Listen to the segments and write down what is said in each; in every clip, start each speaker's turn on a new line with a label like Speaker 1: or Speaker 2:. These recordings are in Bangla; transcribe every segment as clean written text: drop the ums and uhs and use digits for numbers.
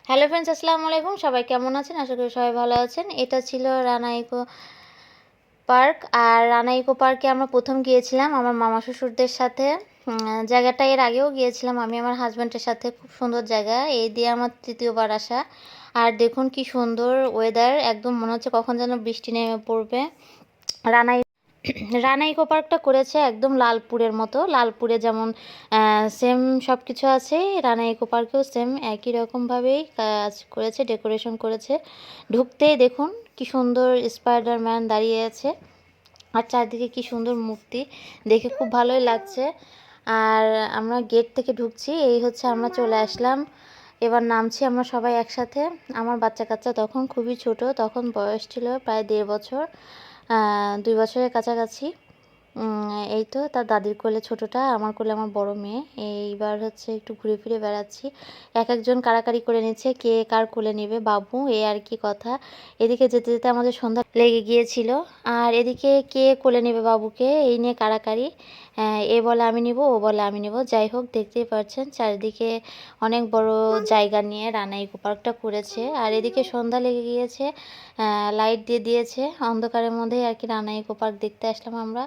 Speaker 1: হ্যালো ফ্রেন্ডস, আসসালামু আলাইকুম। সবাই কেমন আছেন? আশা করি সবাই ভালো আছেন। এটা ছিল রানা ইকো পার্ক। আর রানা ইকো পার্কে আমরা প্রথম গিয়েছিলাম আমার মামা শ্বশুরদের সাথে। জায়গাটা এর আগেও গিয়েছিলাম আমি আমার হাজব্যান্ডের সাথে। খুব সুন্দর জায়গা, এই দিয়ে আমার তৃতীয়বার আসা। আর দেখুন কি সুন্দর ওয়েদার, একদম মনে হচ্ছে কখন যেন বৃষ্টি নেমে পড়বে। রানা রানা ইকো পার্কটা করেছে একদম লালপুরের মতো। লালপুরে যেমন সেম সব কিছু আছে, রানা ইকো পার্কেও সেম একই রকমভাবেই কাজ করেছে, ডেকোরেশন করেছে। ঢুকতেই দেখুন কি সুন্দর স্পাইডারম্যান দাঁড়িয়ে আছে, আর চারদিকে কি সুন্দর মূর্তি, দেখে খুব ভালোই লাগছে। আর আমরা গেট থেকে ঢুকছি, এই হচ্ছে আমরা চলে আসলাম। এবার নামছি আমরা সবাই একসাথে। আমার বাচ্চা কাচ্চা তখন খুবই ছোট, তখন বয়স ছিল প্রায় 1.5 বছর, 2 বছরের কাছাকাছি। এই তো তার দাদির কোলে ছোটটা, আমার কোলে আমার বড় মেয়ে। এইবার হচ্ছে একটু ঘুরে ফিরে বেড়াচ্ছি। এক একজন কাড়াকাড়ি করে নিচ্ছে কে কার কোলে নেবে বাবু, এই আর কি কথা। এদিকে যেতে যেতে আমাদের সন্ধ্যা লেগে গিয়েছিল, আর এদিকে কে কোলে নেবে বাবুকে এই নিয়ে কাড়াকাড়ি। এ বলে আমি নিব, ও বলে আমি নিব। যাই হোক, দেখতেই পাচ্ছেন চারিদিকে অনেক বড় জায়গা নিয়ে রানা ইকো পার্কটা করেছে। আর এদিকে সন্ধ্যা লেগে গিয়েছে, লাইট দিয়ে দিয়েছে। অন্ধকারের মধ্যেই আর কি রানা ইকো পার্ক দেখতে আসলাম আমরা।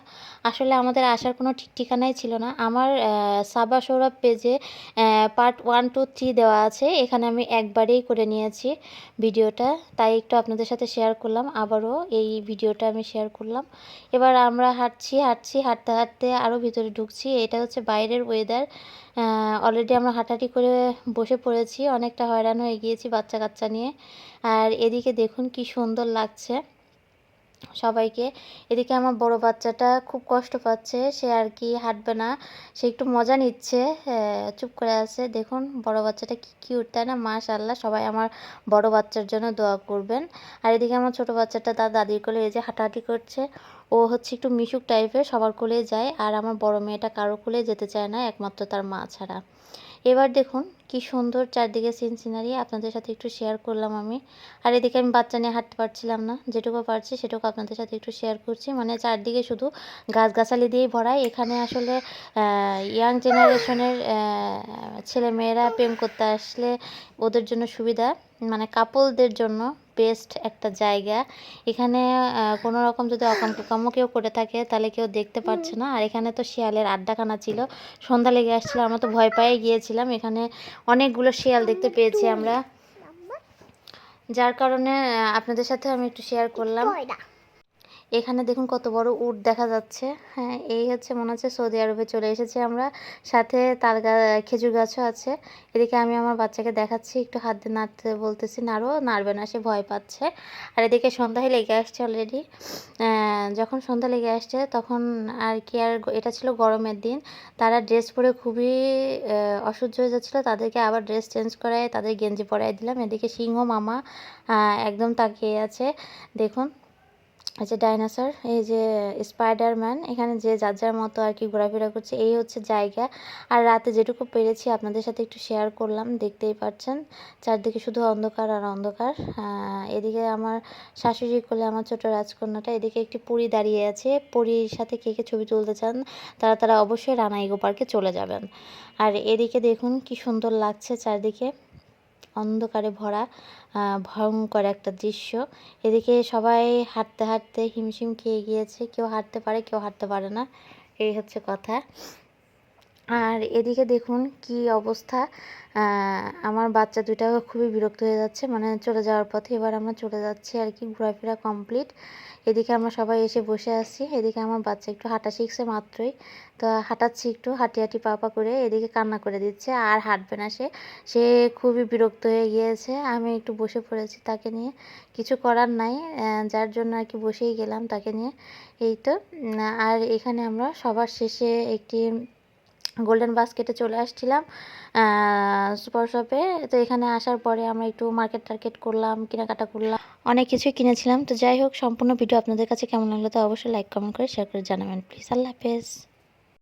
Speaker 1: আসলে আমাদের আসার কোনো ঠিক ঠিকানাই ছিল না। আমার সাবা সৌরভ পেজে পার্ট 1, 2, 3 দেওয়া আছে, এখানে আমি একবারেই করে নিয়েছি ভিডিওটা, তাই একটু আপনাদের সাথে শেয়ার করলাম। আবারও এই ভিডিওটা আমি শেয়ার করলাম। এবার আমরা হাঁটছি হাঁটতে হাঁটতে আরও ভিতরে ঢুকছি। এটা হচ্ছে বাইরের ওয়েদার। অলরেডি আমরা হাঁটাহাঁটি করে বসে পড়েছি, অনেকটা হয়রান হয়ে গিয়েছি বাচ্চা কাচ্চা নিয়ে। আর এদিকে দেখুন কি সুন্দর লাগছে সবাইকে। এদিকে আমার বড় বাচ্চাটা খুব কষ্ট পাচ্ছে, সে আর কি হাঁটবে না, সে একটু মজা নিচ্ছে, চুপ করে আছে। দেখুন বড় বাচ্চাটা কি কিউট, তাই না? মাশাআল্লাহ, সবাই আমার বড় বাচ্চার জন্য দোয়া করবেন। আর এদিকে আমার ছোট বাচ্চাটা তার দাদির কোলে এই যে হাঁটাহাঁটি করছে। ও হচ্ছে একটু মিশুক টাইপের, সবার কোলে যায়। আর আমার বড় মেয়েটা কারো কোলে যেতে চায় না, একমাত্র তার মা ছাড়া। এবার দেখুন কি সুন্দর চারদিকে সিনারি, আপনাদের সাথে একটু শেয়ার করলাম আমি। আর এদিকে আমি বাচ্চা নিয়ে হাঁটতে পারছিলাম না, যেটুকু পারছি সেটুকু আপনাদের সাথে একটু শেয়ার করছি। মানে চারদিকে শুধু গাছগাছালি দিয়েই ভরা। এখানে আসলে ইয়াং জেনারেশনের ছেলেমেয়েরা প্রেম করতে আসলে ওদের জন্য সুবিধা, মানে কাপলদের জন্য বেস্ট একটা জায়গা। এখানে কোনো রকম যদি অকাম কুকামও কেউ করে থাকে তাহলে কেউ দেখতে পাচ্ছে না। আর এখানে তো শিয়ালের আড্ডাখানা ছিল, সন্ধ্যা লেগে আসছিল, আমরা তো ভয় পেয়ে গিয়েছিলাম। এখানে অনেকগুলো শিয়াল দেখতে পেয়েছি আমরা, যার কারণে আপনাদের সাথে আমি একটু শেয়ার করলাম। এখানে দেখুন কত বড় উট দেখা যাচ্ছে। হ্যাঁ, এই হচ্ছে মনে হচ্ছে সৌদি আরবে চলে এসেছি আমরা। সাথে তাল খেজুর গাছও আছে। এদিকে আমি আমার বাচ্চাকে দেখাচ্ছি, একটু হাত দিয়ে নাড়তে বলতেছি, নাড়ো, নাড়বে না, সে ভয় পাচ্ছে। আর এদিকে সন্ধ্যা লেগে আসছে অলরেডি। যখন সন্ধ্যা লেগে আসছে তখন আর কি, আর এটা ছিল গরমের দিন, তারা ড্রেস পরে খুবই অসহ্য হয়ে যাচ্ছিলো, তাদেরকে আবার ড্রেস চেঞ্জ করায় তাদের গেঞ্জি পরাই দিলাম। এদিকে সিংহ মামা একদম তাকিয়ে আছে। দেখুন এই যে ডাইনোসর, এই যে স্পাইডারম্যান, এখানে যে যার যার মতো আর কি ঘোরাফেরা করছে। এই হচ্ছে জায়গা। আর রাতে যেটুকু পেরেছি আপনাদের সাথে একটু শেয়ার করলাম, দেখতেই পাচ্ছেন চারদিকে শুধু অন্ধকার আর অন্ধকার। এদিকে আমার শাশুড়ি কোলে আমার ছোট রাজকন্যাটা, এদিকে একটি পরী দাঁড়িয়ে আছে। পরীর সাথে কে কে ছবি তুলতে চান তারা তারা অবশ্যই রানা ইকো পার্কে চলে যাবেন। আর এদিকে দেখুন কি সুন্দর লাগছে চারদিকে অন্ধকারে ভরা, ভয়ঙ্কর একটা দৃশ্য। এদিকে সবাই হাঁটতে হাঁটতে হিমশিম খেয়ে গিয়েছে, কেউ হাঁটতে পারে কেউ হাঁটতে পারে না, এই হচ্ছে কথা। আর এদিকে দেখুন কি অবস্থা, আমার বাচ্চা দুইটা খুবই বিরক্ত হয়ে যাচ্ছে, মানে চলে যাওয়ার পথে। এবার আমরা চলে যাচ্ছি আর কি, ঘোরাফেরা কমপ্লিট। এদিকে আমরা সবাই এসে বসে আছি। এদিকে আমার বাচ্চা একটু হাঁটা শিখছে মাত্রই, তো হাঁটাচ্ছি একটু, হাঁটি হাঁটি পা পা করে। এদিকে কান্না করে দিচ্ছে, আর হাঁটবে না সে, সে খুবই বিরক্ত হয়ে গিয়েছে। আমি একটু বসে পড়েছি তাকে নিয়ে, কিছু করার নাই, যার জন্য আর কি বসেই গেলাম তাকে নিয়ে। এই তো। আর এখানে আমরা সবার শেষে একটি গোল্ডেন বাস্কেটে চলে আসছিলাম সুপার শপে। তো এখানে আসার পরে আমরা একটু মার্কেট টার্কেট করলাম, কেনাকাটা করলাম, অনেক কিছুই কিনেছিলাম। তো যাই হোক, সম্পূর্ণ ভিডিও আপনাদের কাছে কেমন লাগলো তো অবশ্যই লাইক কমেন্ট করে শেয়ার করে জানাবেন প্লিজ। আল্লাহ হাফেজ।